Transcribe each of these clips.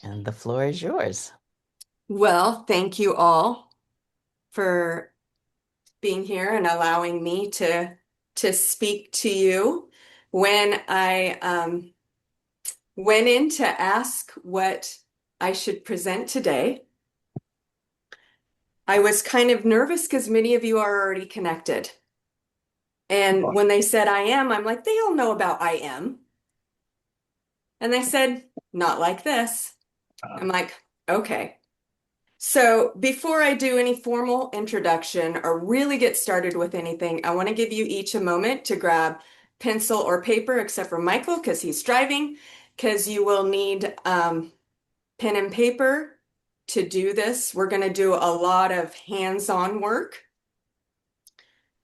And the floor is yours. Well, thank you all for being here and allowing me to speak to you. When I went in to ask what I should present today, I was kind of nervous because many of you are already connected. And when they said I am, I'm like, they all know about I am. And they said, not like this. I'm like, okay. So before I do any formal introduction or really get started with anything, I want to give you each a moment to grab pencil or paper, except for Michael because he's driving, because you will need pen and paper to do this. We're going to do a lot of hands-on work,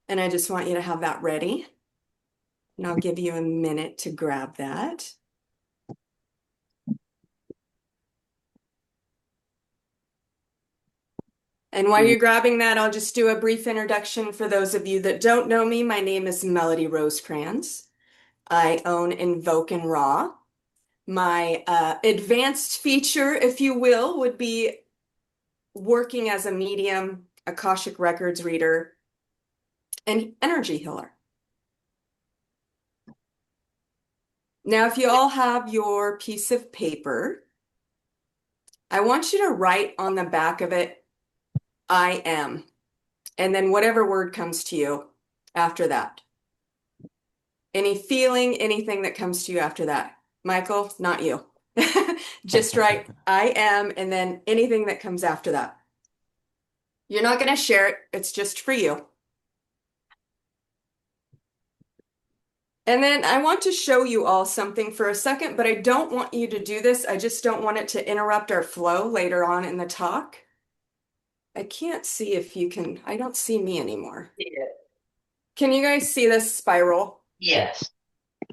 and I just want you to have that ready. And I'll give you a minute to grab that. And while you're grabbing that, I'll just do a brief introduction for those of you that don't know me. My name is Melody Rosecrans. I own Invoke and Raw. My advanced feature, if you will, would be working as a medium, Akashic Records reader, and energy healer. Now, if you all have your piece of paper, I want you to write on the back of it, I am, and then whatever word comes to you after that. Any feeling, anything that comes to you after that. Michael, not you. Just write, I am, and then anything that comes after that. You're not going to share it. It's just for you. And then I want to show you all something for a second, but I don't want you to do this. I just don't want it to interrupt our flow later on in the talk. I can't see if you can, I don't see me anymore. Yeah. Can you guys see this spiral? Yes.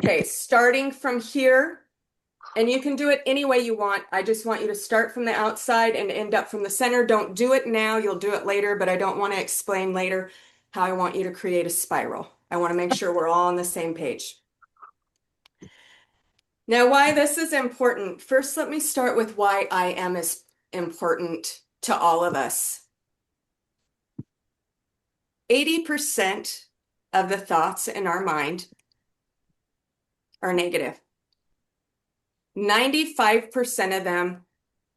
Okay, starting from here, and you can do it any way you want. I just want you to start from the outside and end up from the center. Don't do it now, you'll do it later, but I don't want to explain later how I want you to create a spiral. I want to make sure we're all on the same page. Now, why this is important. First, let me start with why I am is important to all of us. 80% of the thoughts in our mind are negative. 95% of them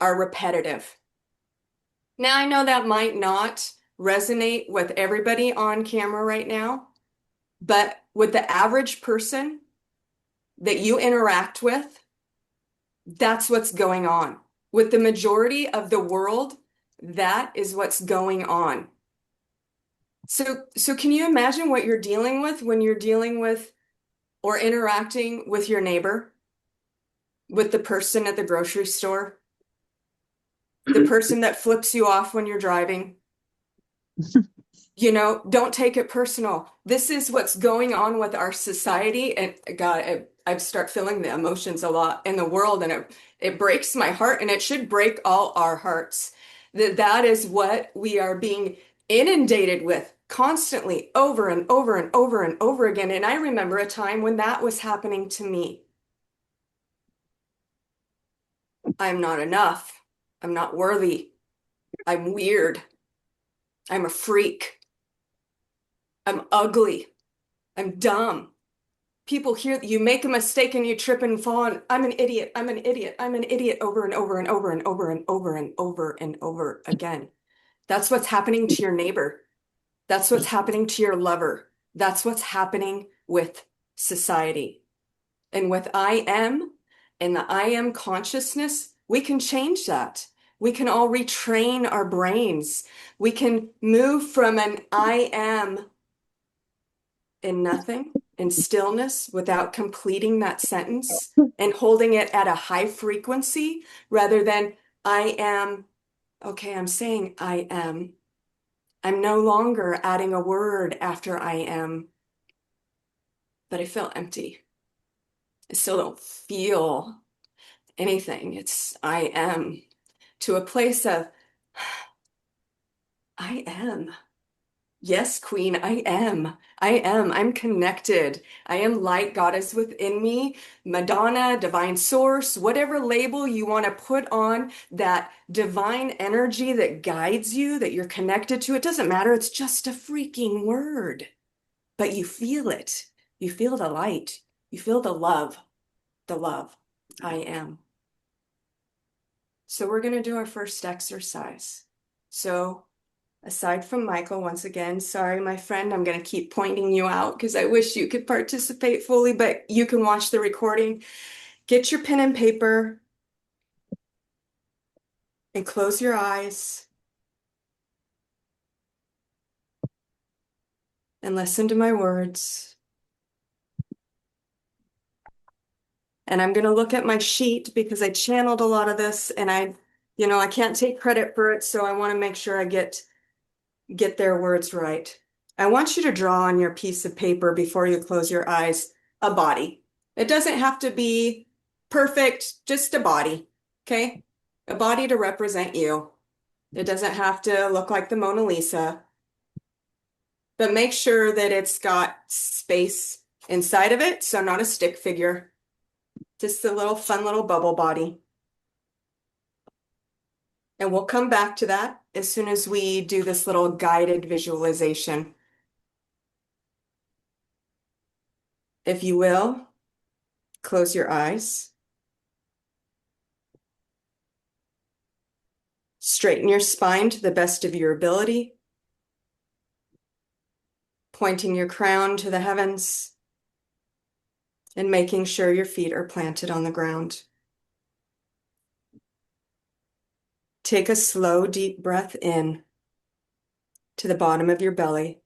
are repetitive. Now, I know that might not resonate with everybody on camera right now, but with the average person that you interact with, that's what's going on. With the majority of the world, that is what's going on. So can you imagine what you're dealing with when you're dealing with or interacting with your neighbor, with the person at the grocery store, the person that flips you off when you're driving? You know, don't take it personal. This is what's going on with our society. And God, I start feeling the emotions a lot in the world, and it breaks my heart, and it should break all our hearts. That is what we are being inundated with constantly over and over and over and over again. And I remember a time when that was happening to me. I'm not enough. I'm not worthy. I'm weird. I'm a freak. I'm ugly. I'm dumb. People hear you make a mistake and you trip and fall, and I'm an idiot. I'm an idiot. I'm an idiot over and over and over and over and over and over and over again. That's what's happening to your neighbor. That's what's happening to your lover. That's what's happening with society. And with I am and the I am consciousness, we can change that. We can all retrain our brains. We can move from an I am in nothing, in stillness, without completing that sentence and holding it at a high frequency rather than I am, okay, I'm saying I am. I'm no longer adding a word after I am, but I feel empty. I still don't feel anything. It's I am to a place of I am. Yes, Queen, I am. I am. I'm connected. I am light. God is within me. Madonna, divine source, whatever label you want to put on that divine energy that guides you, that you're connected to, it doesn't matter. It's just a freaking word. But you feel it. You feel the light. You feel the love. The love. I am. So we're going to do our first exercise. So aside from Michael, once again, sorry, my friend, I'm going to keep pointing you out because I wish you could participate fully, but you can watch the recording. Get your pen and paper and close your eyes and listen to my words. And I'm going to look at my sheet because I channeled a lot of this and I can't take credit for it, so I want to make sure I get their words right. I want you to draw on your piece of paper before you close your eyes a body. It doesn't have to be perfect, just a body, okay? A body to represent you. It doesn't have to look like the Mona Lisa, but make sure that it's got space inside of it, so not a stick figure, just a little fun little bubble body. And we'll come back to that as soon as we do this little guided visualization. If you will, close your eyes. Straighten your spine to the best of your ability, pointing your crown to the heavens and making sure your feet are planted on the ground. Take a slow, deep breath in to the bottom of your belly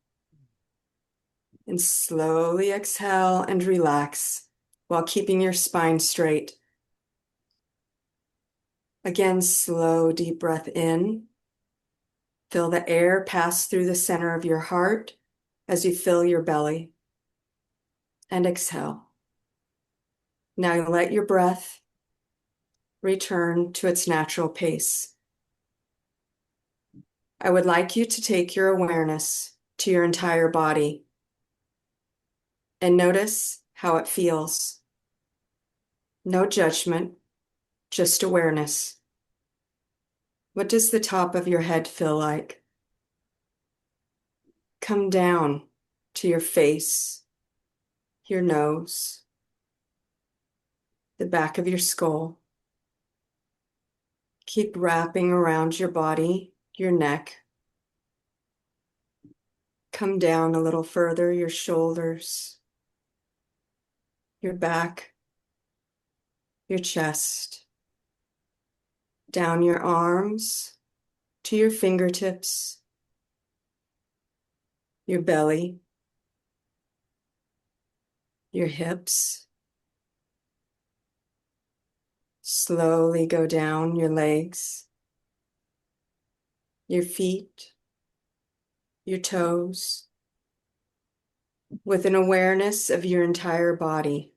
and slowly exhale and relax while keeping your spine straight. Again, slow, deep breath in. Feel the air pass through the center of your heart as you fill your belly. And exhale. Now let your breath return to its natural pace. I would like you to take your awareness to your entire body and notice how it feels. No judgment, just awareness. What does the top of your head feel like? Come down to your face, your nose, the back of your skull. Keep wrapping around your body, your neck. Come down a little further, your shoulders, your back, your chest, down your arms to your fingertips, your belly, your hips. Slowly go down your legs, your feet, your toes, with an awareness of your entire body.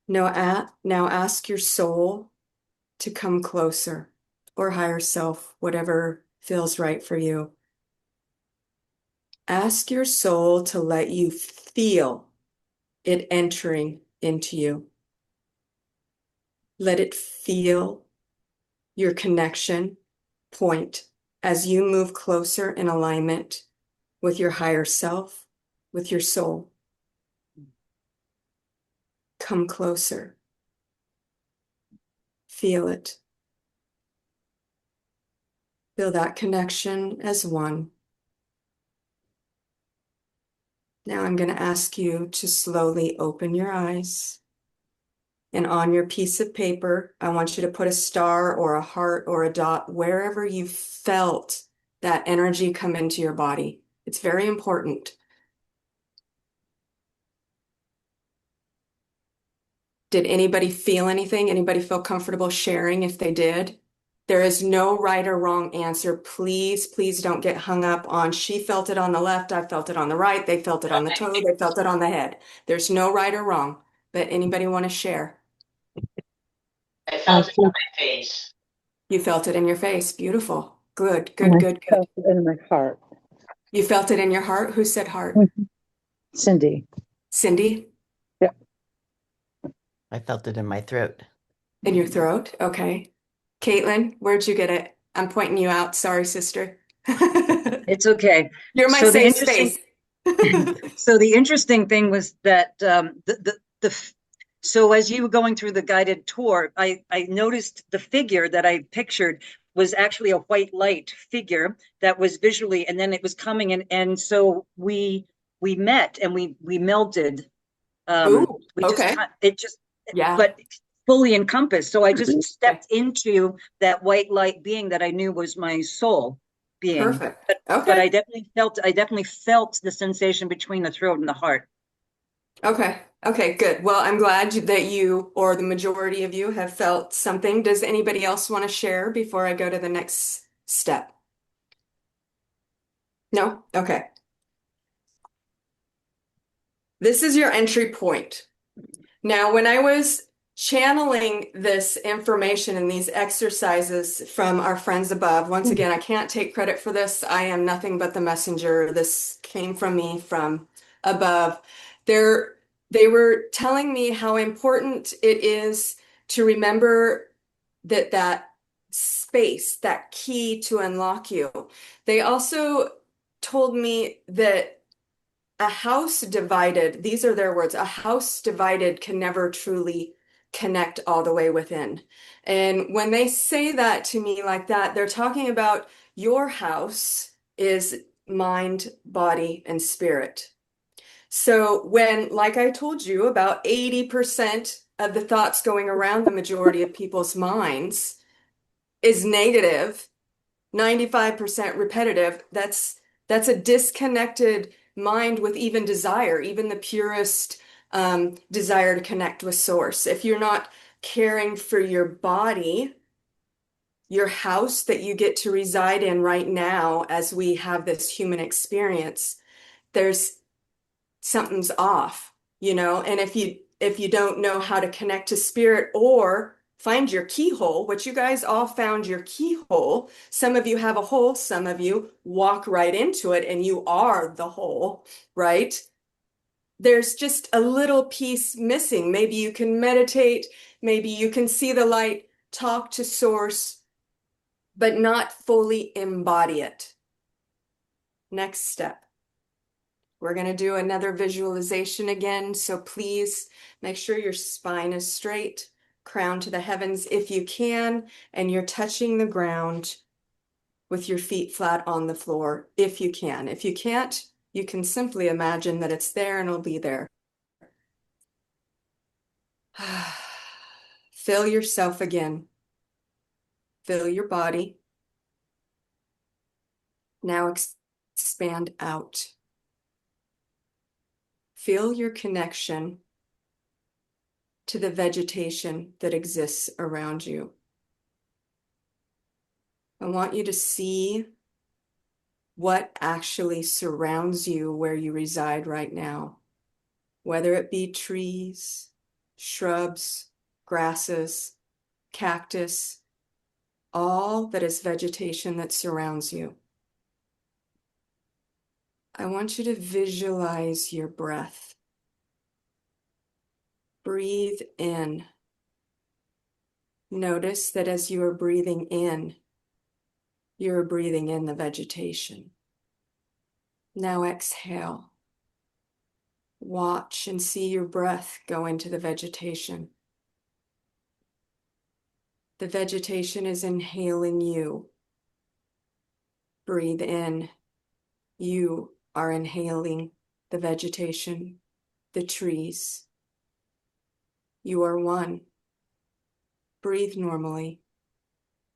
Now ask your soul to come closer, or higher self, whatever feels right for you. Ask your soul to let you feel it entering into you. Let it feel your connection point as you move closer in alignment with your higher self, with your soul. Come closer. Feel it. Feel that connection as one. Now I'm going to ask you to slowly open your eyes. And on your piece of paper, I want you to put a star or a heart or a dot wherever you felt that energy come into your body. It's very important. Did anybody feel anything? Anybody feel comfortable sharing if they did? There is no right or wrong answer. Please, please don't get hung up on she felt it on the left, I felt it on the right, they felt it on the toe, they felt it on the head. There's no right or wrong. But anybody want to share? I felt it on my face. You felt it in your face. Beautiful. Good, And good, I good, good. felt it in my heart. You felt it in your heart? Who said heart? Mhm. Cindy. Cindy? Yeah. I felt it in my throat. In your throat? Okay. Caitlin, where'd you get it? I'm pointing you out. Sorry, sister. It's okay. You're my So the safe interesting, space. so the interesting thing was that so as you were going through the guided tour, I noticed the figure that I pictured was actually a white light figure that was visually, and then it was coming in, and so we met and we melded. Ooh, We just okay. it just Yeah. but fully encompassed. So I just Okay. stepped into that white light being that I knew was my soul being. Perfect. But Okay. I definitely felt the sensation between the throat and the heart. Okay. Okay, good. Well, I'm glad that you or the majority of you have felt something. Does anybody else want to share before I go to the next step? No? Okay. This is your entry point. Now, when I was channeling this information and these exercises from our friends above, once again, I can't take credit for this. I am nothing but the messenger. This came from me from above. They're, they were telling me how important it is to remember that space, that key to unlock you. They also told me that a house divided, these are their words, a house divided can never truly connect all the way within. And when they say that to me like that, they're talking about your house is mind, body, and spirit. So when, like I told you, about 80% of the thoughts going around the majority of people's minds is negative, 95% repetitive, that's a disconnected mind with even desire, even the purest desire to connect with source. If you're not caring for your body, your house that you get to reside in right now as we have this human experience, there's something's off, and if you don't know how to connect to spirit or find your keyhole, which you guys all found your keyhole. Some of you have a hole, some of you walk right into it and you are the hole, right? There's just a little piece missing. Maybe you can meditate, maybe you can see the light, talk to source, but not fully embody it. Next step. We're going to do another visualization again, so please make sure your spine is straight, crown to the heavens if you can, and you're touching the ground with your feet flat on the floor if you can. If you can't, you can simply imagine that it's there and it'll be there. Feel yourself again. Feel your body. Now expand out. Feel your connection to the vegetation that exists around you. I want you to see what actually surrounds you where you reside right now, whether it be trees, shrubs, grasses, cactus, all that is vegetation that surrounds you. I want you to visualize your breath. Breathe in. Notice that as you are breathing in, you're breathing in the vegetation. Now exhale. Watch and see your breath go into the vegetation. The vegetation is inhaling you. Breathe in. You are inhaling the vegetation, the trees. You are one. Breathe normally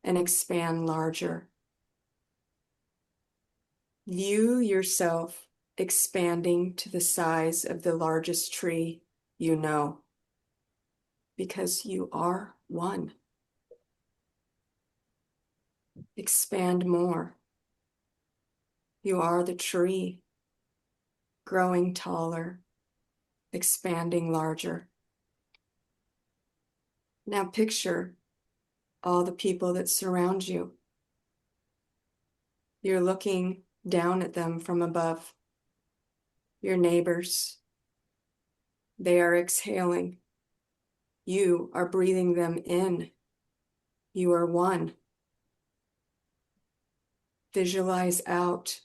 and expand larger. View yourself expanding to the size of the largest tree you know, because you are one. Expand more. You are the tree, growing taller, expanding larger. Now picture all the people that surround you. You're looking down at them from above. Your neighbors, they are exhaling. You are breathing them in. You are one. Visualize out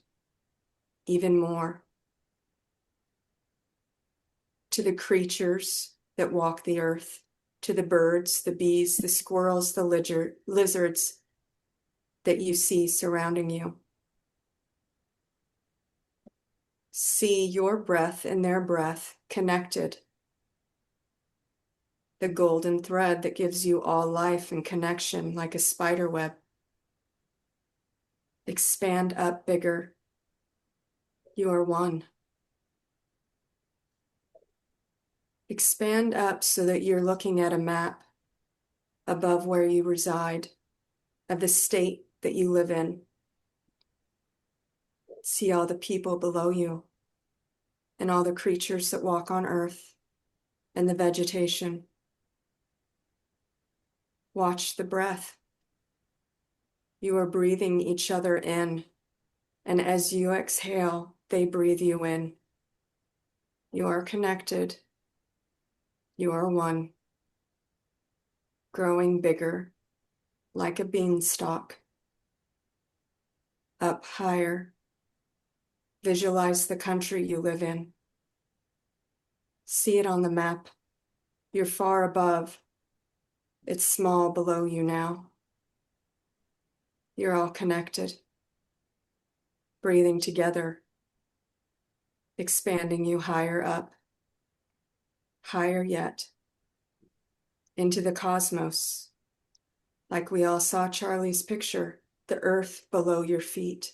even more to the creatures that walk the earth, to the birds, the bees, the squirrels, the lizards that you see surrounding you. See your breath and their breath connected. The golden thread that gives you all life and connection like a spider web. Expand up bigger. You are one. Expand up so that you're looking at a map above where you reside, of the state that you live in. See all the people below you and all the creatures that walk on earth and the vegetation. Watch the breath. You are breathing each other in, and as you exhale, they breathe you in. You are connected. You are one. Growing bigger, like a beanstalk. Up higher. Visualize the country you live in. See it on the map. You're far above. It's small below you now. You're all connected. Breathing together. Expanding you higher up. Higher yet. Into the cosmos. Like we all saw Charlie's picture, the earth below your feet.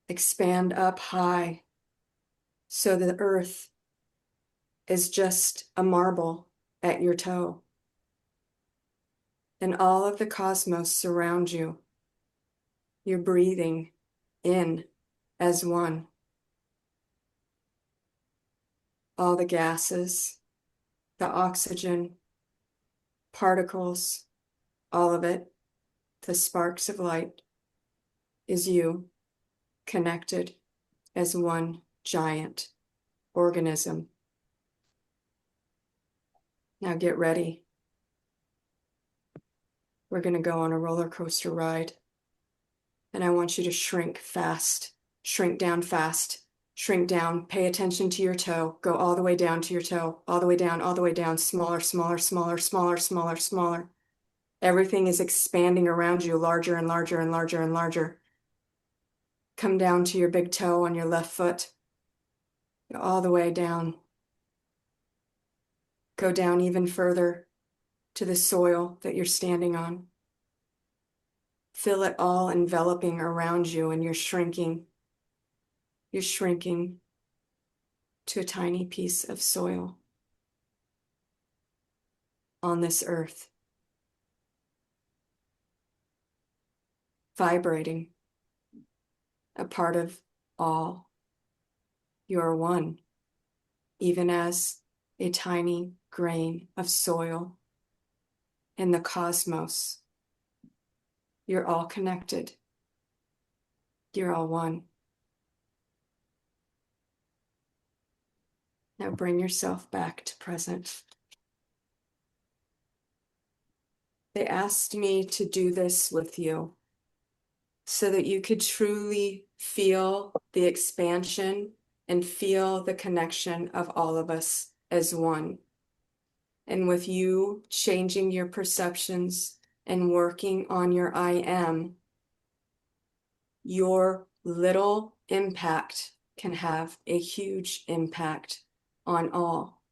Expand up high so the earth is just a marble at your toe. And all of the cosmos surround you. You're breathing in as one. All the gases, the oxygen, particles, all of it, the sparks of light, is you connected as one giant organism. Now get ready. We're going to go on a roller coaster ride. And I want you to shrink fast, shrink down fast, shrink down, pay attention to your toe, go all the way down to your toe, all the way down, smaller, smaller, smaller, smaller, smaller, smaller. Everything is expanding around you, larger and larger and larger and larger. Come down to your big toe on your left foot. Go all the way down. Go down even further to the soil that you're standing on. Feel it all enveloping around you, and you're shrinking. You're shrinking to a tiny piece of soil on this earth. Vibrating, a part of all. You are one, even as a tiny grain of soil in the cosmos. You're all connected. You're all one. Now bring yourself back to present. They asked me to do this with you so that you could truly feel the expansion and feel the connection of all of us as one. And with you changing your perceptions and working on your I am, your little impact can have a huge impact on all.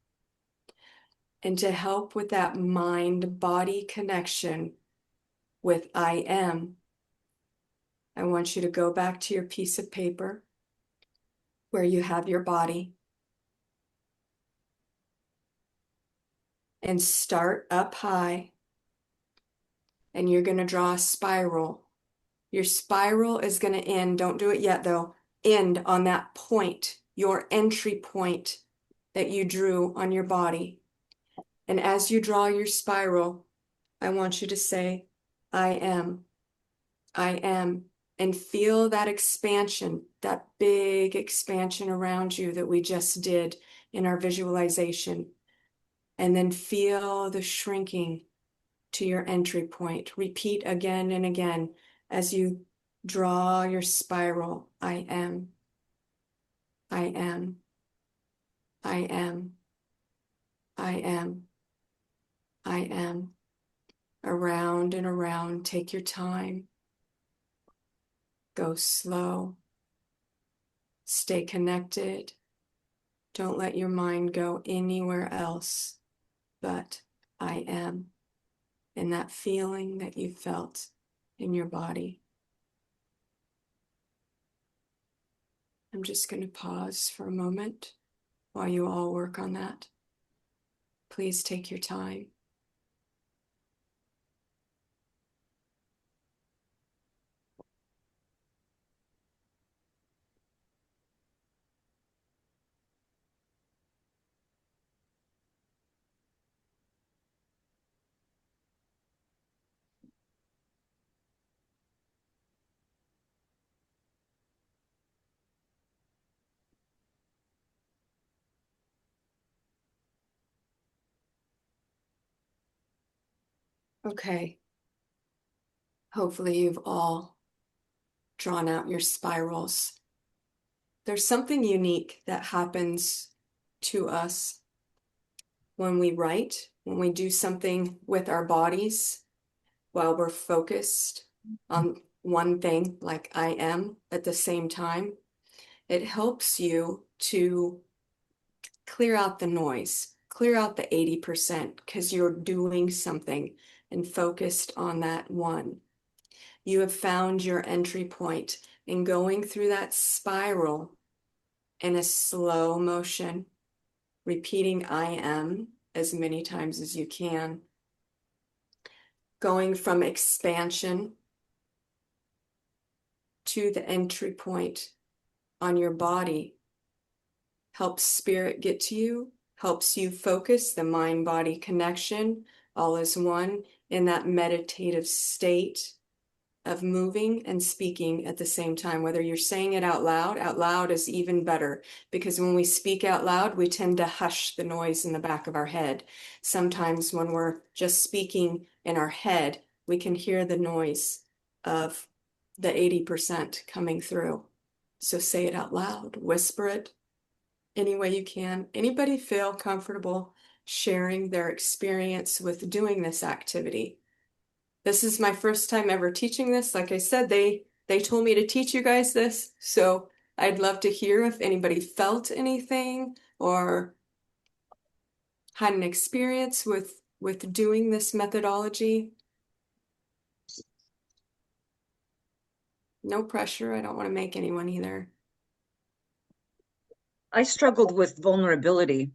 And to help with that mind-body connection with I am, I want you to go back to your piece of paper where you have your body and start up high, and you're going to draw a spiral. Your spiral is going to end, don't do it yet though, end on that point, your entry point that you drew on your body. And as you draw your spiral, I want you to say, I am, I am, and feel that expansion, that big expansion around you that we just did in our visualization. And then feel the shrinking to your entry point. Repeat again and again as you draw your spiral. I am. I am. I am. I am. I am. Around and around. Take your time. Go slow. Stay connected. Don't let your mind go anywhere else but I am. And that feeling that you felt in your body. I'm just going to pause for a moment while you all work on that. Please take your time. Okay. Hopefully you've all drawn out your spirals. There's something unique that happens to us when we write, when we do something with our bodies while we're focused on one thing, like I am, at the same time. It helps you to clear out the noise, clear out the 80% because you're doing something and focused on that one. You have found your entry point and going through that spiral in a slow motion, repeating I am as many times as you can, going from expansion to the entry point on your body helps spirit get to you, helps you focus the mind-body connection, all is one, in that meditative state of moving and speaking at the same time. Whether you're saying it out loud is even better, because when we speak out loud, we tend to hush the noise in the back of our head. Sometimes when we're just speaking in our head, we can hear the noise of the 80% coming through. So say it out loud, whisper it any way you can. Anybody feel comfortable sharing their experience with doing this activity? This is my first time ever teaching this. Like I said, they told me to teach you guys this. So I'd love to hear if anybody felt anything or had an experience with doing this methodology. No pressure. I don't want to make anyone either. I struggled with vulnerability,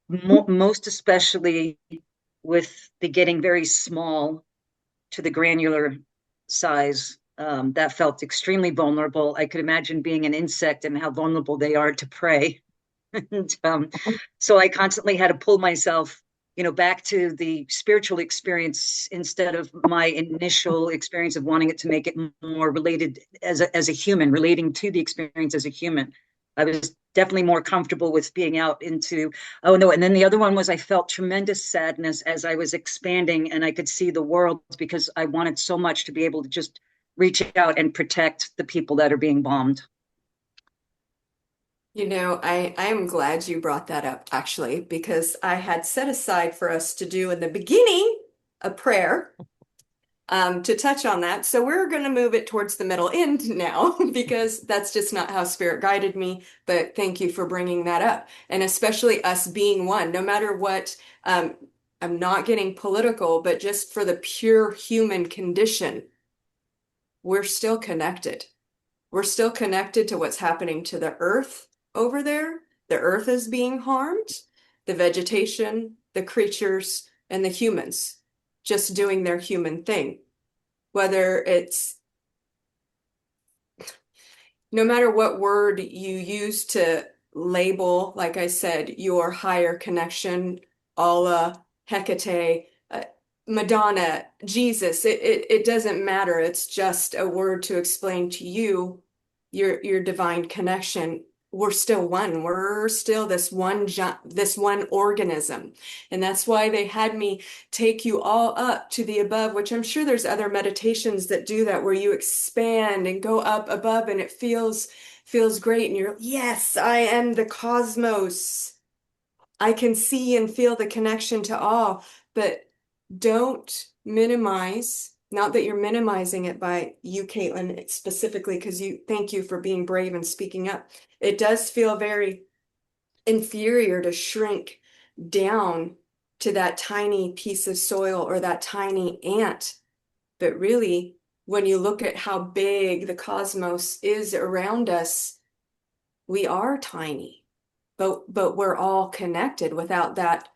most especially with the getting very small to the granular size. That felt extremely vulnerable. I could imagine being an insect and how vulnerable they are to prey. And so I constantly had to pull myself, back to the spiritual experience instead of my initial experience of wanting it to make it more related as a human, relating to the experience as a human. I was definitely more comfortable with being out into, oh no. And then the other one was I felt tremendous sadness as I was expanding and I could see the world because I wanted so much to be able to just reach out and protect the people that are being bombed. I am glad you brought that up, actually, because I had set aside for us to do in the beginning a prayer to touch on that. So we're going to move it towards the middle end now because that's just not how Spirit guided me. But thank you for bringing that up. And especially us being one, no matter what, I'm not getting political, but just for the pure human condition, we're still connected. We're still connected to what's happening to the earth over there. The earth is being harmed, the vegetation, the creatures, and the humans just doing their human thing. Whether it's, no matter what word you use to label, like I said, your higher connection, Allah, Hecate, Madonna, Jesus, it doesn't matter. It's just a word to explain to you your divine connection. We're still one. We're still this one organism. And that's why they had me take you all up to the above, which I'm sure there's other meditations that do that where you expand and go up above and it feels great and you're, yes, I am the cosmos. I can see and feel the connection to all, but don't minimize, not that you're minimizing it by you, Caitlin, specifically, because thank you for being brave and speaking up. It does feel very inferior to shrink down to that tiny piece of soil or that tiny ant. But really, when you look at how big the cosmos is around us, we are tiny, but we're all connected. Without that,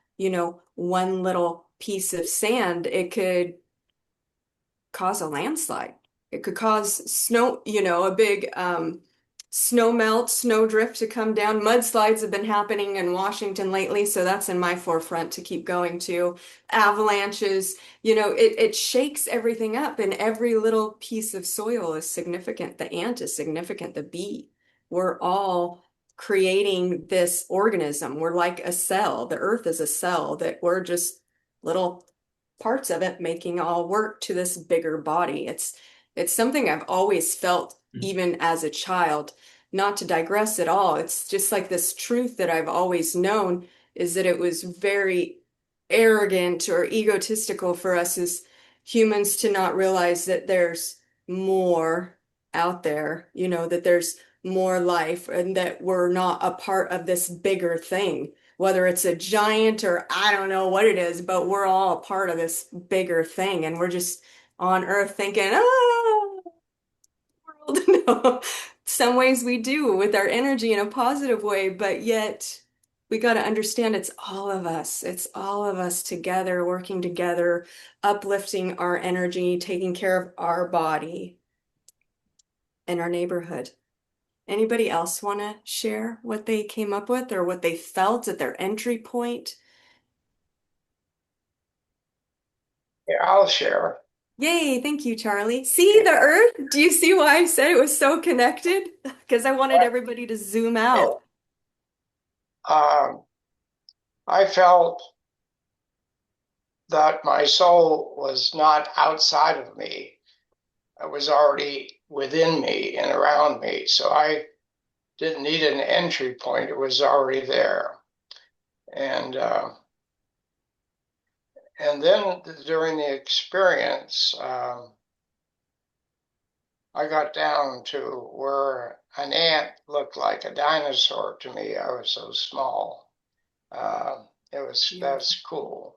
one little piece of sand, it could cause a landslide. It could cause snow, a big snow melt, snow drift to come down. Mudslides have been happening in Washington lately, so that's in my forefront to keep going to. Avalanches, it shakes everything up, and every little piece of soil is significant. The ant is significant, the bee. We're all creating this organism. We're like a cell. The earth is a cell that we're just little parts of it making all work to this bigger body. It's something I've always felt even as a child. Not to digress at all, it's just like this truth that I've always known is that it was very arrogant or egotistical for us as humans to not realize that there's more out there, that there's more life and that we're not a part of this bigger thing, whether it's a giant or I don't know what it is, but we're all a part of this bigger thing. And we're just on Earth thinking, oh, world. No, some ways we do with our energy in a positive way, but yet we got to understand it's all of us. It's all of us together, working together, uplifting our energy, taking care of our body and our neighborhood. Anybody else want to share what they came up with or what they felt at their entry point? Yeah, I'll share. Yay, thank you, Charlie. See the earth? Do you see why I said it was so connected? Because I wanted everybody to zoom out. I felt that my soul was not outside of me. It was already within me and around me. So I didn't need an entry point. It was already there. And then during the experience, I got down to where an ant looked like a dinosaur to me. I was so small. That's cool.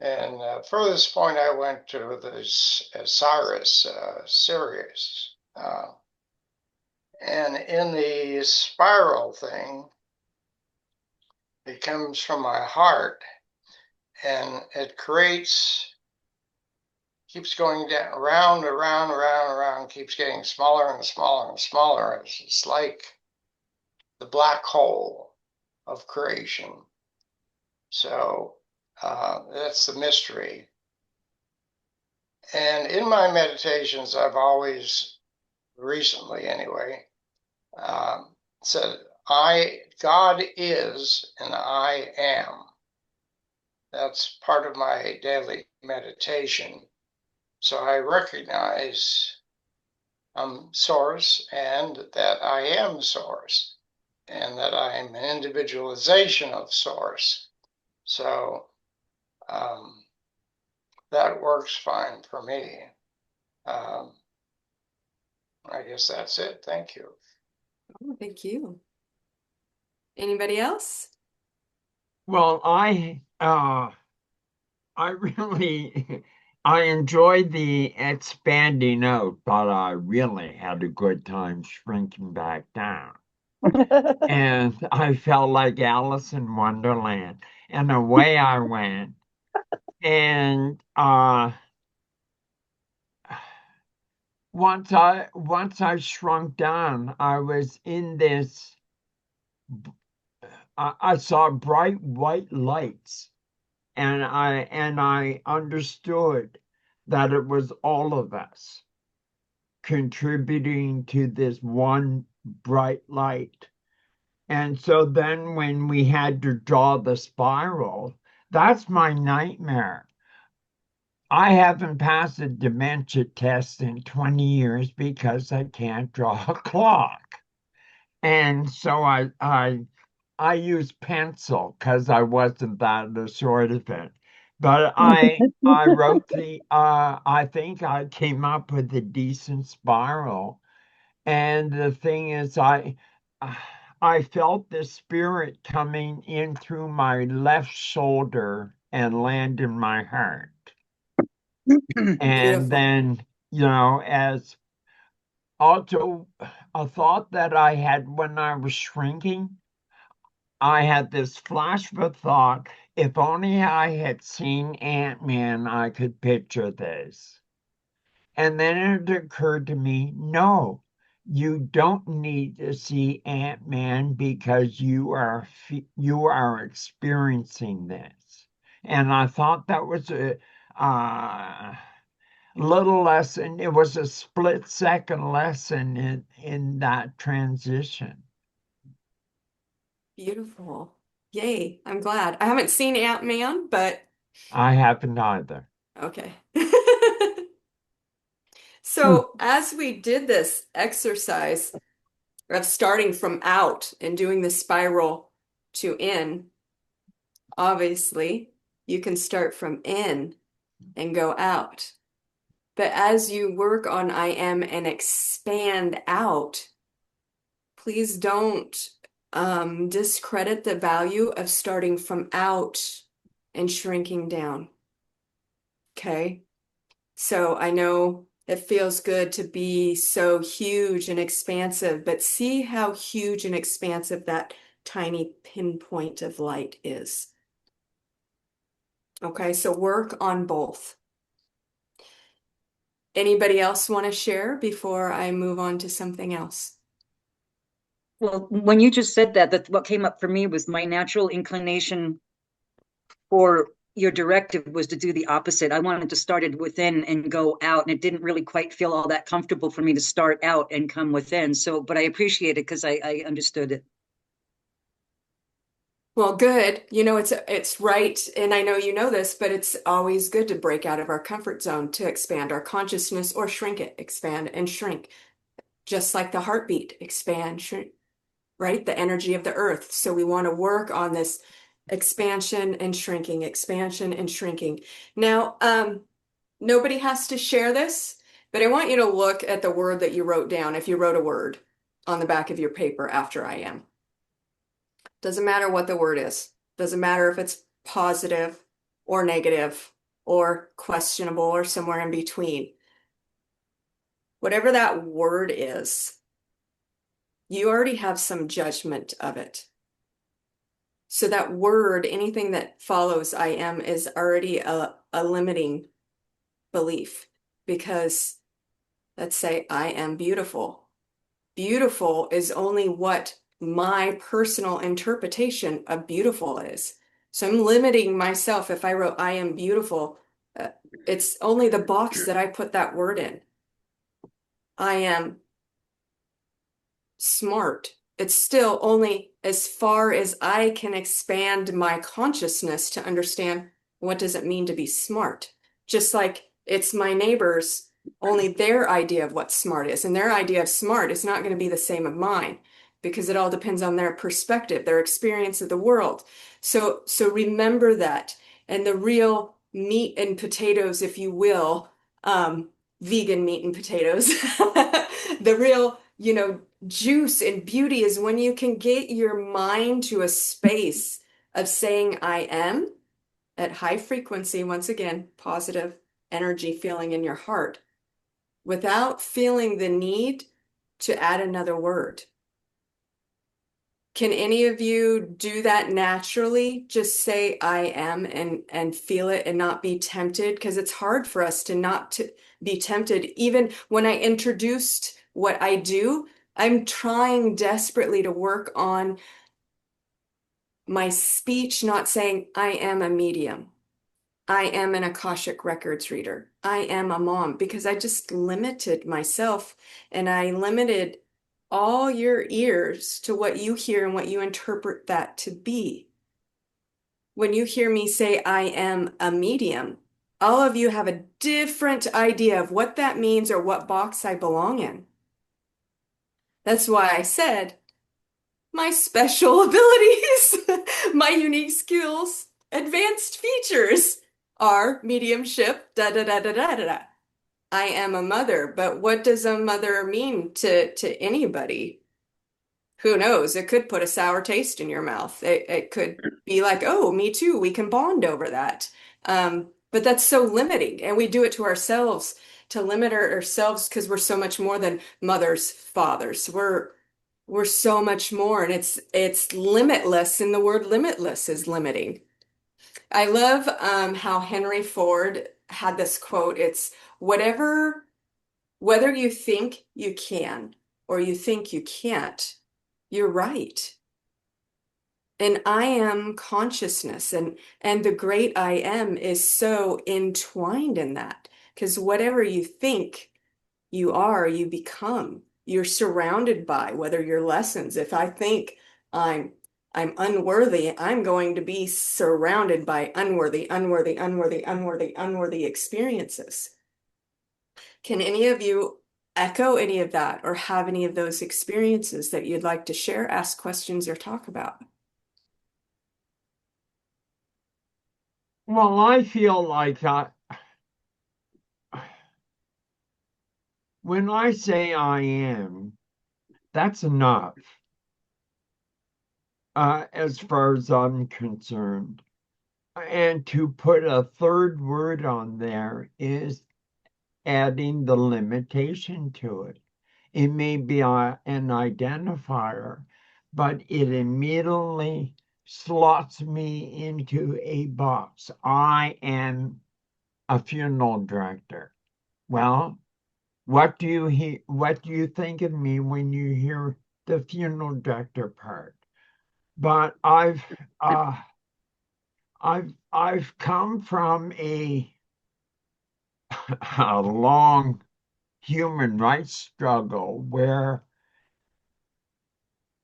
And furthest point I went to this Cyrus, Sirius. And in the spiral thing, it comes from my heart and it keeps going down, around, keeps getting smaller and smaller and smaller. It's like the black hole of creation. So that's the mystery. And in my meditations, I've always, recently anyway, said, God is and I am. That's part of my daily meditation. So I recognize I'm source and that I am source and that I am an individualization of source. So that works fine for me. I guess that's it. Thank you. Oh, thank you. Anybody else? Well, I really I enjoyed the expanding out, but I really had a good time shrinking back down. And I felt like Alice in Wonderland. And away I went. And once I shrunk down, I was in I saw bright white lights and I understood that it was all of us contributing to this one bright light. And so then when we had to draw the spiral, that's my nightmare. I haven't passed a dementia test in 20 years because I can't draw a clock. And so I use pencil because I wasn't that assured of it. But I wrote I think I came up with a decent spiral. And the thing is, I felt the spirit coming in through my left shoulder and land in my heart. And Beautiful. then, as also a thought that I had when I was shrinking, I had this flash of a thought, if only I had seen Ant-Man, I could picture this. And then it occurred to me, no, you don't need to see Ant-Man because you are experiencing this. And I thought that was a little lesson. It was a split second lesson in that transition. Beautiful. Yay. I'm glad. I haven't seen Ant-Man, but I haven't either. okay. So as we did this exercise of starting from out and doing the spiral to in, obviously you can start from in and go out. But as you work on I am and expand out, please don't discredit the value of starting from out and shrinking down. Okay? So I know it feels good to be so huge and expansive, but see how huge and expansive that tiny pinpoint of light is. Okay, so work on both. Anybody else want to share before I move on to something else? Well, when you just said that what came up for me was my natural inclination for your directive was to do the opposite. I wanted to start it within and go out, and it didn't really quite feel all that comfortable for me to start out and come within. So, but I appreciate it because I understood it. Well, good. It's right, and I know you know this, but it's always good to break out of our comfort zone to expand our consciousness or shrink it, expand and shrink, just like the heartbeat, expand, shrink, right? The energy of the earth. So we want to work on this expansion and shrinking, expansion and shrinking. Now, nobody has to share this, but I want you to look at the word that you wrote down if you wrote a word on the back of your paper after I am. Doesn't matter what the word is. Doesn't matter if it's positive or negative or questionable or somewhere in between. Whatever that word is, you already have some judgment of it. So that word, anything that follows I am, is already a limiting belief, because let's say I am beautiful. Beautiful is only what my personal interpretation of beautiful is. So I'm limiting myself. If I wrote I am beautiful, it's only the box that I put that word in. I am smart. It's still only as far as I can expand my consciousness to understand what does it mean to be smart. Just like it's my neighbors, only their idea of what smart is. And their idea of smart is not going to be the same of mine, because it all depends on their perspective, their experience of the world. So remember that. And the real meat and potatoes, if you will, vegan meat and potatoes, the real, juice and beauty is when you can get your mind to a space of saying I am at high frequency, once again, positive energy feeling in your heart, without feeling the need to add another word. Can any of you do that naturally? Just say I am and feel it and not be tempted? Because it's hard for us to not to be tempted. Even when I introduced what I do, I'm trying desperately to work on my speech, not saying I am a medium. I am an Akashic Records reader. I am a mom because I just limited myself and I limited all your ears to what you hear and what you interpret that to be. When you hear me say I am a medium, all of you have a different idea of what that means or what box I belong in. That's why I said my special abilities, my unique skills, advanced features are mediumship, da da da da da da da. I am a mother, but what does a mother mean to anybody? Who knows? It could put a sour taste in your mouth. It could be like, oh, me too. We can bond over that. But that's so limiting, and we do it to ourselves to limit ourselves because we're so much more than mothers, fathers. We're so much more, and it's limitless, and the word limitless is limiting. I love how Henry Ford had this quote. It's whether you think you can or you think you can't, you're right. And I am consciousness and the great I am is so entwined in that because whatever you think you are, you become. You're surrounded by whether your lessons. If I think I'm I'm unworthy, I'm going to be surrounded by unworthy experiences. Can any of you echo any of that or have any of those experiences that you'd like to share, ask questions, or talk about? Well, I feel like when I say I am, that's enough, as far as I'm concerned. And to put a third word on there is adding the limitation to it. It may be an identifier, but it immediately slots me into a box. I am a funeral director. Well, what do you think of me when you hear the funeral director part? But I've come from a long human rights struggle where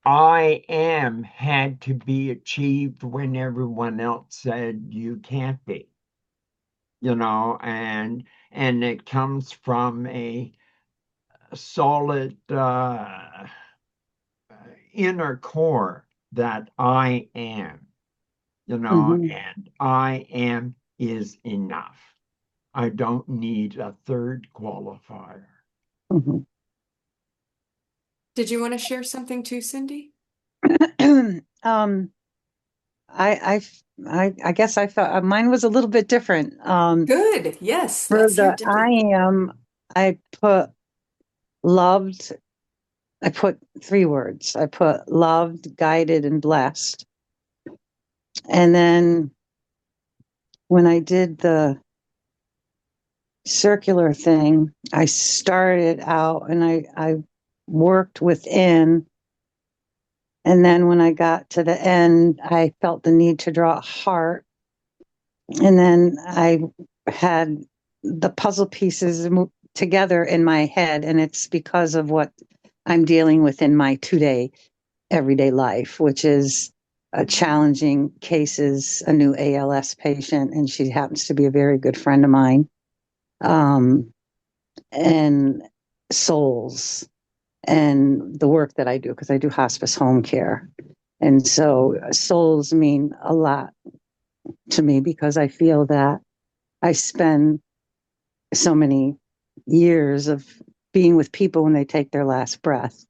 I am had to be achieved when everyone else said you can't be, and it comes from a solid inner core that I am, Mhm, and I am is enough. I don't need a third qualifier. mhm. Did you want to share something too, Cindy? Um, I guess I felt mine was a little bit different. Good. Yes, For let's hear the different. I am, I put loved, I put three words. I put loved, guided, and blessed. And then when I did the circular thing, I started out and I worked within. And then when I got to the end, I felt the need to draw a heart. And then I had the puzzle pieces together in my head. And it's because of what I'm dealing with in my everyday life, which is challenging cases, a new ALS patient, and she happens to be a very good friend of mine. And souls and the work that I do, because I do hospice home care. And so souls mean a lot to me because I feel that I spend so many years of being with people when they take their last breath.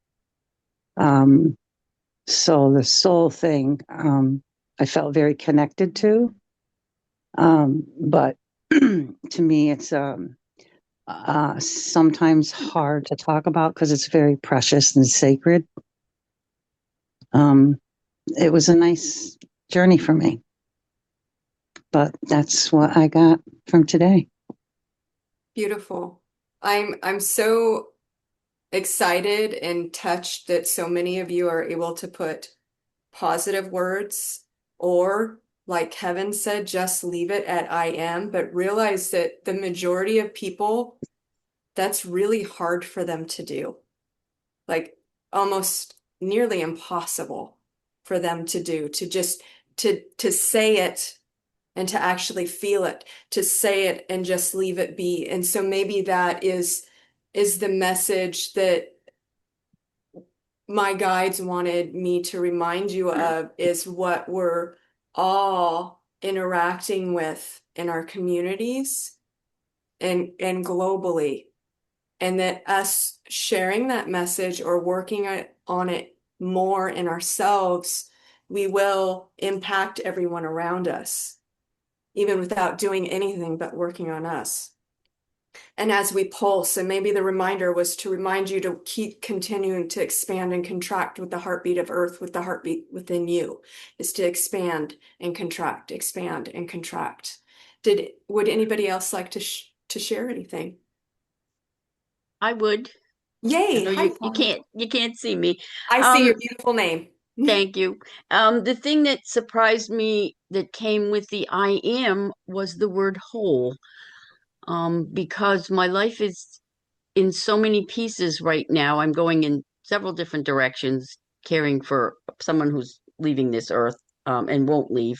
So the soul thing, I felt very connected to. But to me, it's sometimes hard to talk about because it's very precious and sacred. Um, it was a nice journey for me, but that's what I got from today. Beautiful. I'm so excited and touched that so many of you are able to put positive words or like Kevin said, just leave it at I am, but realize that the majority of people, that's really hard for them to do. Like almost nearly impossible for them to do, to just to say it and to actually feel it, to say it and just leave it be. And so maybe that is the message that my guides wanted me to remind you of, is what we're all interacting with in our communities and globally. And that us sharing that message or working on it more in ourselves, we will impact everyone around us, even without doing anything but working on us. And as we pulse, and maybe the reminder was to remind you to keep continuing to expand and contract with the heartbeat of Earth, with the heartbeat within you, is to expand and contract, expand and contract. Would anybody else like to share anything? I would. Yay! I know Hi, you can't see me. I see your beautiful name. Thank you. The thing that surprised me that came with the I am was the word whole. Because my life is in so many pieces right now. I'm going in several different directions, caring for someone who's leaving this earth, and won't leave.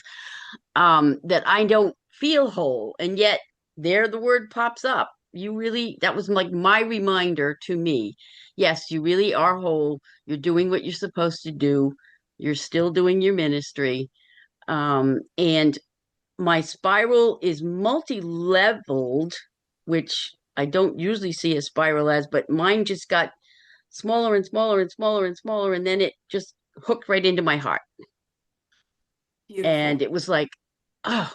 That I don't feel whole. And yet there the word pops up. That was like my reminder to me. Yes, you really are whole. You're doing what you're supposed to do. You're still doing your ministry. And my spiral is multi-leveled, which I don't usually see a spiral as, but mine just got smaller and smaller and smaller and smaller. And then it just hooked right into my heart. Beautiful. And it was like, oh,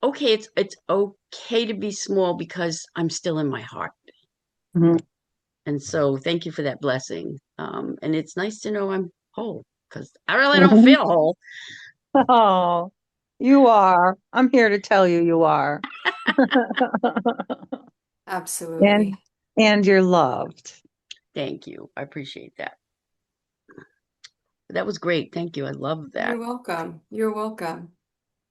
okay, it's okay to be small because I'm still in my heart. Mhm. And so thank you for that blessing. And it's nice to know I'm whole because I really don't feel whole. Oh, you are. I'm here to tell you you are. Absolutely. And you're loved. Thank you. I appreciate that. That was great. Thank you. I love that. You're welcome. You're welcome.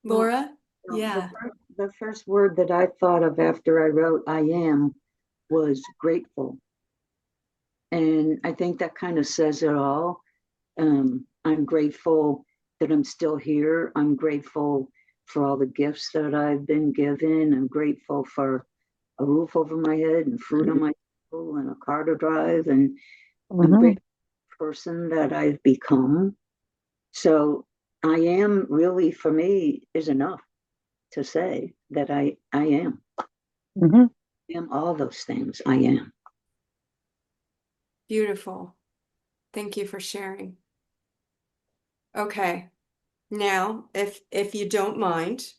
Well, Laura? the Yeah. the first word that I thought of after I wrote I am was grateful. And I think that kind of says it all. I'm grateful that I'm still here. I'm grateful for all the gifts that I've been given. I'm grateful for a roof over my head and food on my table and a car to drive. And I'm Mhm. grateful for the person that I've become. So I am really, for me, is enough to say that I am. Mhm. I am all those things. I am. Beautiful. Thank you for sharing. Okay. Now, if you don't mind,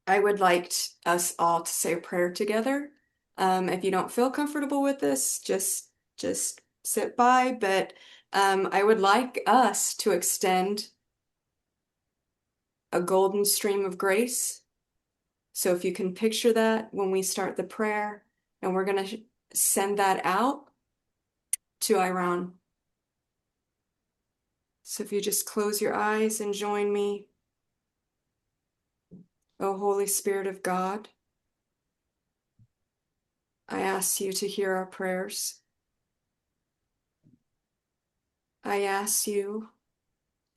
I would like us all to say a prayer together. If you don't feel comfortable with this, just sit by. But I would like us to extend a golden stream of grace. So if you can picture that when we start the prayer, and we're going to send that out to Iran. So if you just close your eyes and join me. O Holy Spirit of God, I ask you to hear our prayers. I ask you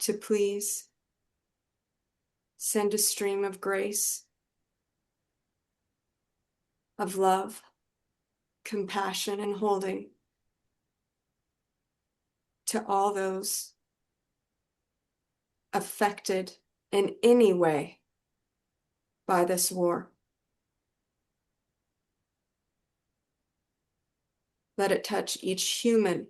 to please send a stream of grace, of love, compassion, and holding to all those affected in any way by this war. Let it touch each human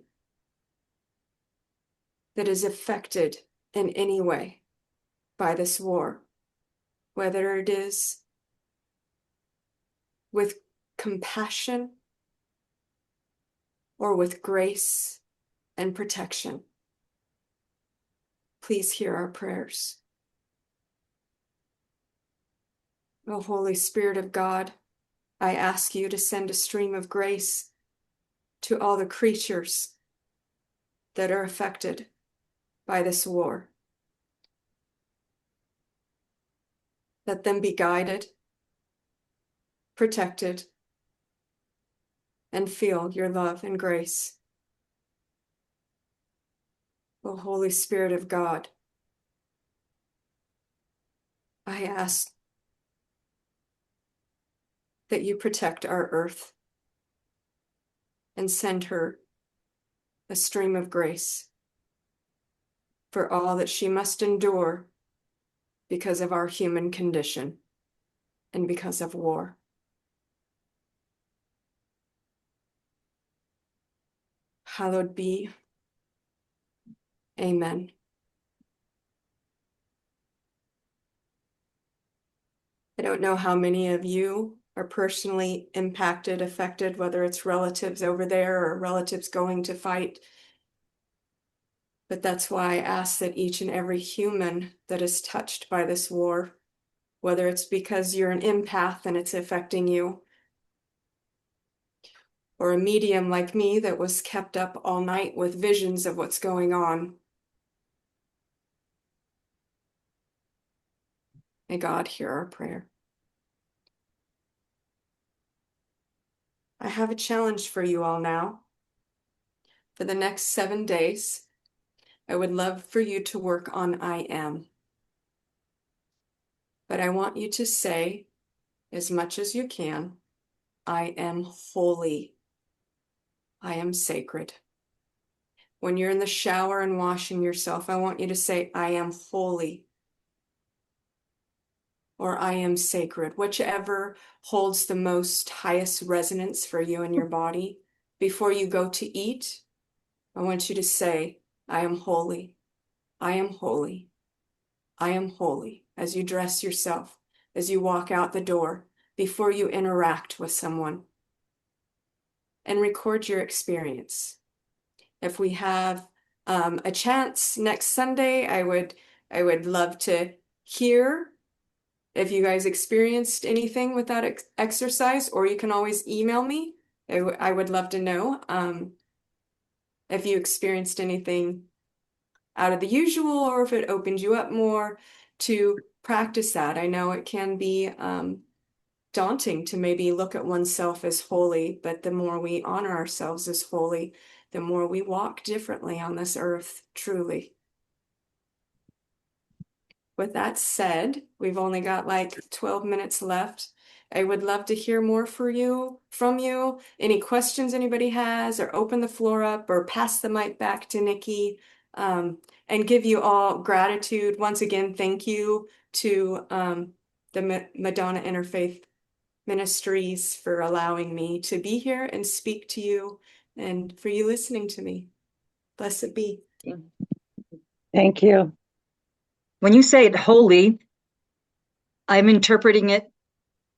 that is affected in any way by this war, whether it is with compassion or with grace and protection. Please hear our prayers. O Holy Spirit of God, I ask you to send a stream of grace to all the creatures that are affected by this war. Let them be guided, protected, and feel your love and grace. O Holy Spirit of God, I ask that you protect our earth and send her a stream of grace for all that she must endure because of our human condition and because of war. Hallowed be. Amen. I don't know how many of you are personally impacted, affected, whether it's relatives over there or relatives going to fight. But that's why I ask that each and every human that is touched by this war, whether it's because you're an empath and it's affecting you, or a medium like me that was kept up all night with visions of what's going on, may God hear our prayer. I have a challenge for you all now. For the next 7 days, I would love for you to work on I am. But I want you to say, as much as you can, I am holy. I am sacred. When you're in the shower and washing yourself, I want you to say, I am holy. Or I am sacred, whichever holds the most highest resonance for you in your body. Before you go to eat, I want you to say, I am holy. I am holy. I am holy. As you dress yourself, as you walk out the door, before you interact with someone. And record your experience. If we have a chance next Sunday, I would love to hear if you guys experienced anything with that exercise, or you can always email me. I would love to know if you experienced anything out of the usual, or if it opened you up more to practice that. I know it can be daunting to maybe look at oneself as holy, but the more we honor ourselves as holy, the more we walk differently on this earth, truly. With that said, we've only got like 12 minutes left. I would love to hear more from you. Any questions anybody has, or open the floor up, or pass the mic back to Nikki, and give you all gratitude. Once again, thank you to the Madonna Interfaith Ministries for allowing me to be here and speak to you, and for you listening to me. Blessed be. Thank you. When you say it holy, I'm interpreting it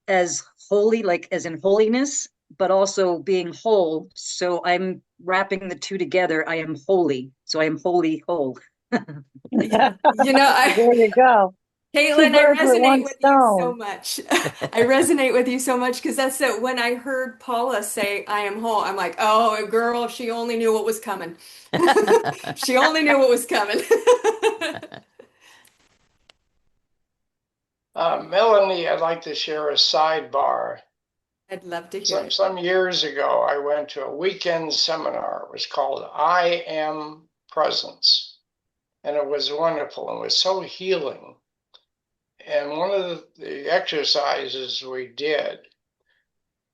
as holy, like as in holiness, but also being whole. So I'm wrapping the two together. I am holy. So I am wholly whole. You know, There you go. Two Caitlin, I birds with resonate one with you so stone. much. I resonate with you so much because that's it. When I heard Paula say, I am whole, I'm like, oh, girl, she only knew what was coming. She only knew what was coming. Melanie, I'd like to share a sidebar. I'd love to hear it. Some years ago, I went to a weekend seminar. It was called I Am Presence. And it was wonderful and was so healing. And one of the exercises we did,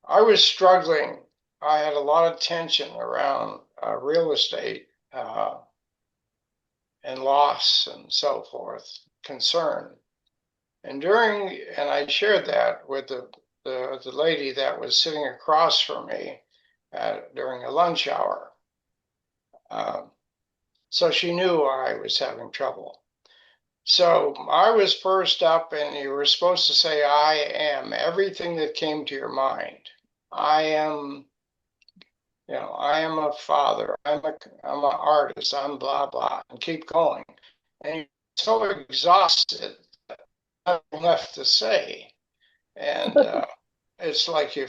I was struggling. I had a lot of tension around real estate and loss and so forth, concern. And I shared that with the lady that was sitting across from me during a lunch hour. So she knew I was having trouble. So I was first up, and you were supposed to say, I am everything that came to your mind. I am, I am a father. I'm an artist. I'm blah, blah, and keep going. And you're so exhausted, nothing left to say. And it's like you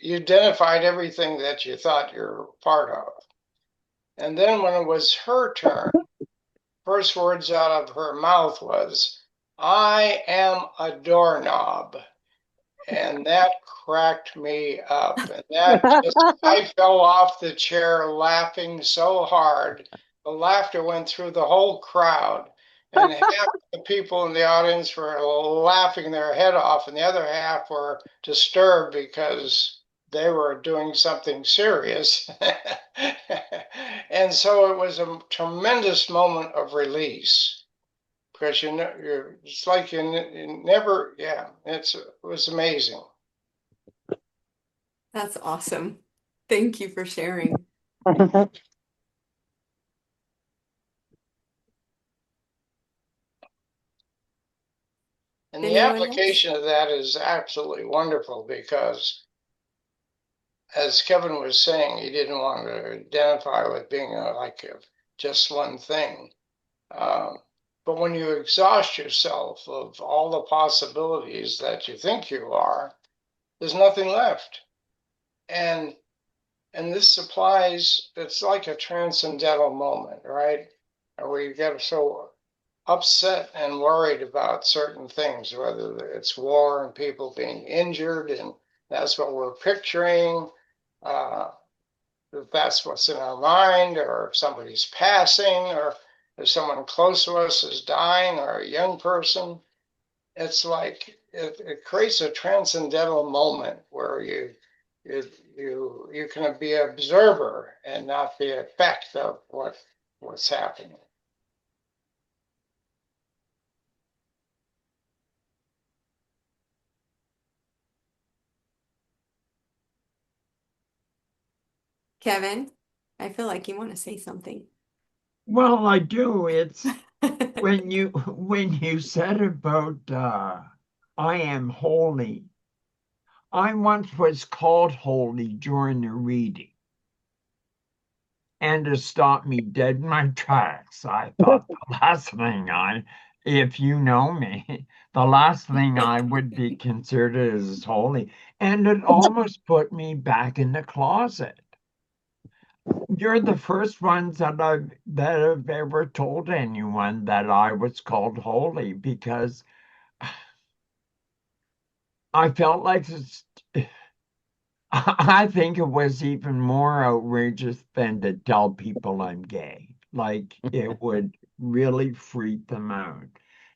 identified everything that you thought you're part of. And then when it was her turn, first words out of her mouth was, I am a doorknob. And that cracked me up. And that just, I fell off the chair laughing so hard. The laughter went through the whole crowd. And half the people in the audience were laughing their head off, and the other half were disturbed because they were doing something serious. And so it was a tremendous moment of release because you know it's like you never, yeah, it was amazing. That's awesome. Thank you for sharing. And the Anyone else? application of that is absolutely wonderful because, as Kevin was saying, he didn't want to identify with being just one thing. Um, but when you exhaust yourself of all the possibilities that you think you are, there's nothing left. And this applies, it's like a transcendental moment, right? Where you get so upset and worried about certain things, whether it's war and people being injured, and that's what we're picturing. Uh, if that's what's in our mind, or if somebody's passing, or if someone close to us is dying, or a young person, it's like it creates a transcendental moment where you can be an observer and not the effect of what's happening. Kevin, I feel like you want to say something. Well, I do. It's when you said about I am holy. I once was called holy during a reading, and to stop me dead in my tracks, I thought the last thing if you know me, the last thing I would be considered as holy, and it almost put me back in the closet. You're the first ones that have ever told anyone that I was called holy because I felt like I think it was even more outrageous than to tell people I'm gay. Like it would really freak them out.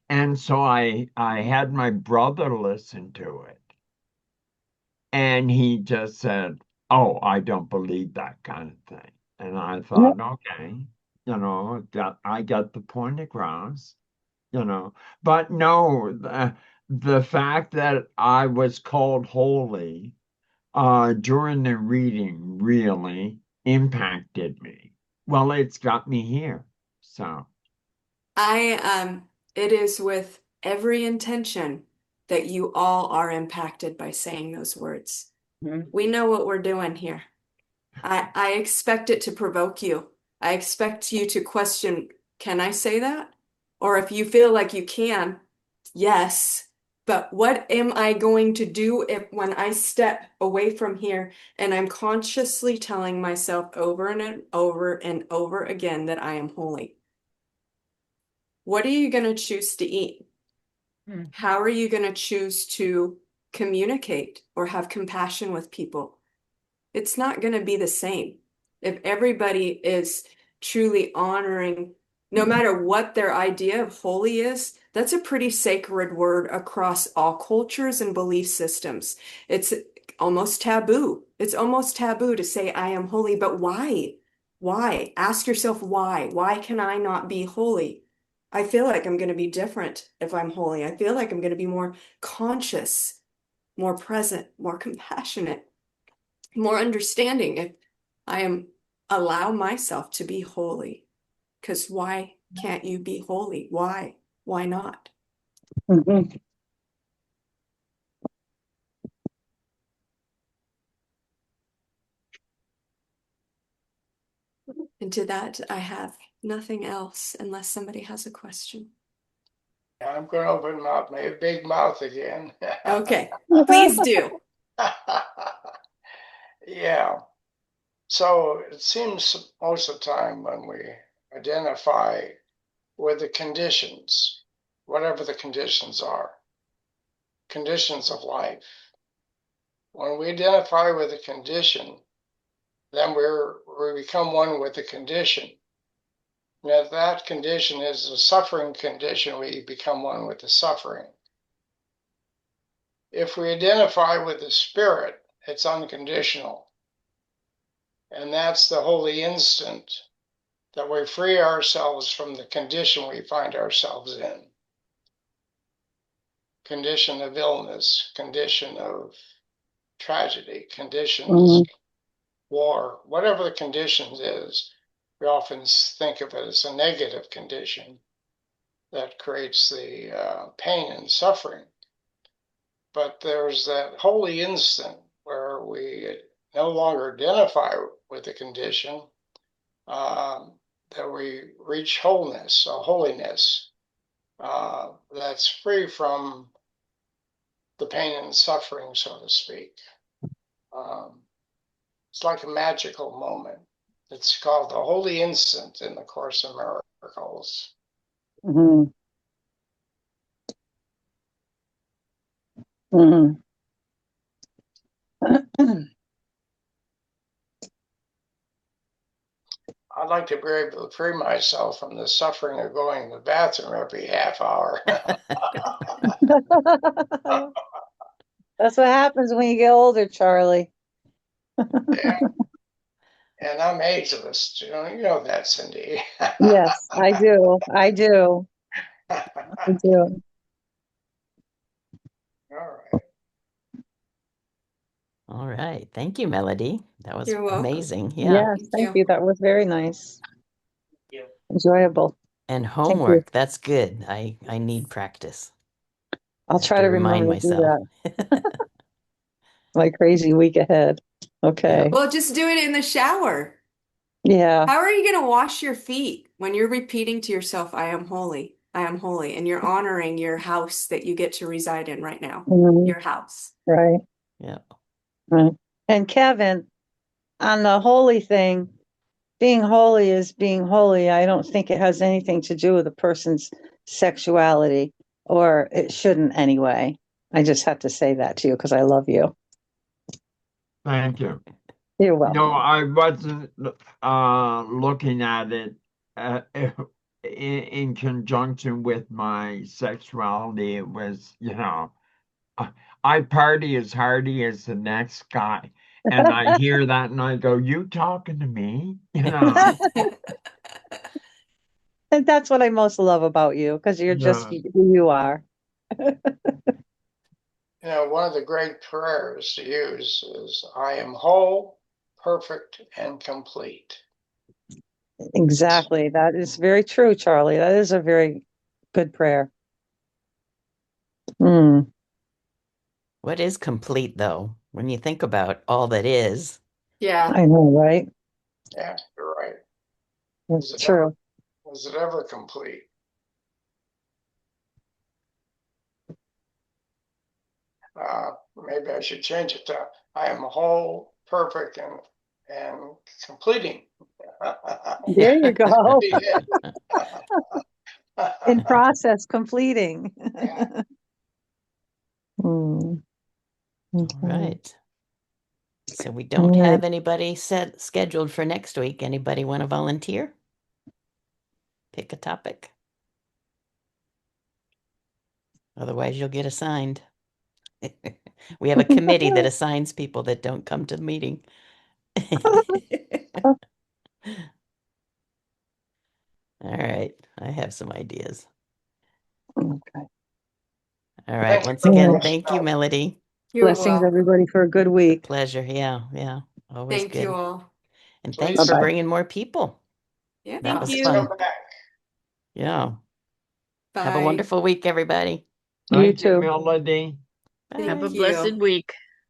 And so I had my brother listen to it, and he just said, "Oh, I don't believe that kind of thing." And I thought, okay, I got the point across, you know. But no, the fact that I was called holy during the reading really impacted me. Well, it's got me here. So, I it is with every intention that you all are impacted by saying those words. Mhm. We know what we're doing here. I expect it to provoke you. I expect you to question, can I say that? Or if you feel like you can, yes. But what am I going to do if when I step away from here and I'm consciously telling myself over and over and over again that I am holy? What are you going to choose to eat? How are you going to choose to communicate or have compassion with people? It's not going to be the same. If everybody is truly honoring, no matter what their idea of holy is, that's a pretty sacred word across all cultures and belief systems. It's almost taboo. It's almost taboo to say, I am holy, but why? Why? Ask yourself why. Why can I not be holy? I feel like I'm going to be different if I'm holy. I feel like I'm going to be more conscious, more present, more compassionate, more understanding if I am allow myself to be holy. Because why can't you be holy? Why? Why not? And to that, I have nothing else unless somebody has a question. I'm going to open my big mouth again. Okay, please do. Yeah. So it seems most of the time when we identify with the conditions, whatever the conditions are, conditions of life. When we identify with a condition, then we become one with the condition. And if that condition is a suffering condition, we become one with the suffering. If we identify with the spirit, it's unconditional. And that's the holy instant that we free ourselves from the condition we find ourselves in. Condition of illness, condition of tragedy, conditions, war, whatever the conditions is, we often think of it as a negative condition that creates the pain and suffering. But there's that holy instant where we no longer identify with the condition, that we reach wholeness, a holiness that's free from the pain and suffering, so to speak. It's like a magical moment. It's called the Holy Instant in the Course in Miracles. Mm-hmm. Mm-hmm. I'd like to be able to free myself from the suffering of going to the bathroom every half hour. That's what happens when you get older, Charlie. Yeah. And I'm ageless. You know that, Cindy. Yes, I do. I do. I do. All right. All right. Thank you, Melody. That was You're welcome. amazing. Yeah. Yes, Thank thank you. you. That was very nice. Yeah. Enjoyable. And Thank you. homework. That's good. I need practice. I'll I have try to remember remind to do myself. that. My crazy week ahead. Okay. Well, just do it in the shower. Yeah. How are you going to wash your feet when you're repeating to yourself, I am holy, and you're honoring your house that you get to reside in right now, Mhm. your house? Right. Yeah. Right. And Kevin, on the holy thing, being holy is being holy. I don't think it has anything to do with a person's sexuality, or it shouldn't anyway. I just had to say that to you because I love you. Thank you. You're welcome. No, I wasn't looking at it in conjunction with my sexuality. It was, I party as hardy as the next guy. And I hear that and I go, you talking to me? And that's what I most love about you because you're just Yeah. who you are. One of the great prayers to use is, I am whole, perfect, and complete. Exactly. That is very true, Charlie. That is a very good prayer. Mm, What is complete, though? When you think about all that is. Yeah. I know, right? Yeah, you're right. It's Is true. it ever complete? Maybe I should change it to, I am whole, perfect, and completing. There you go. Yeah. In process, completing. Yeah. Mm, All okay. right. So we All don't right. have anybody scheduled for next week. Anybody want to volunteer? Pick a topic. Otherwise, you'll get assigned. We have a committee that assigns people that don't come to the meeting. All right. I have some ideas. Okay. All right. Thank you Once for again, letting us thank you, know. Melody. You're Blessings, welcome. everybody, for a good week. Pleasure. Yeah. Yeah. Always Thank you good. all. And thanks Please, for Bye-bye. bringing more people. Yeah, That thank was please you. come fun. back. Yeah. Have a Bye. wonderful week, everybody. You Thank you, too. Melody. Have a Thank Bye. you. blessed week.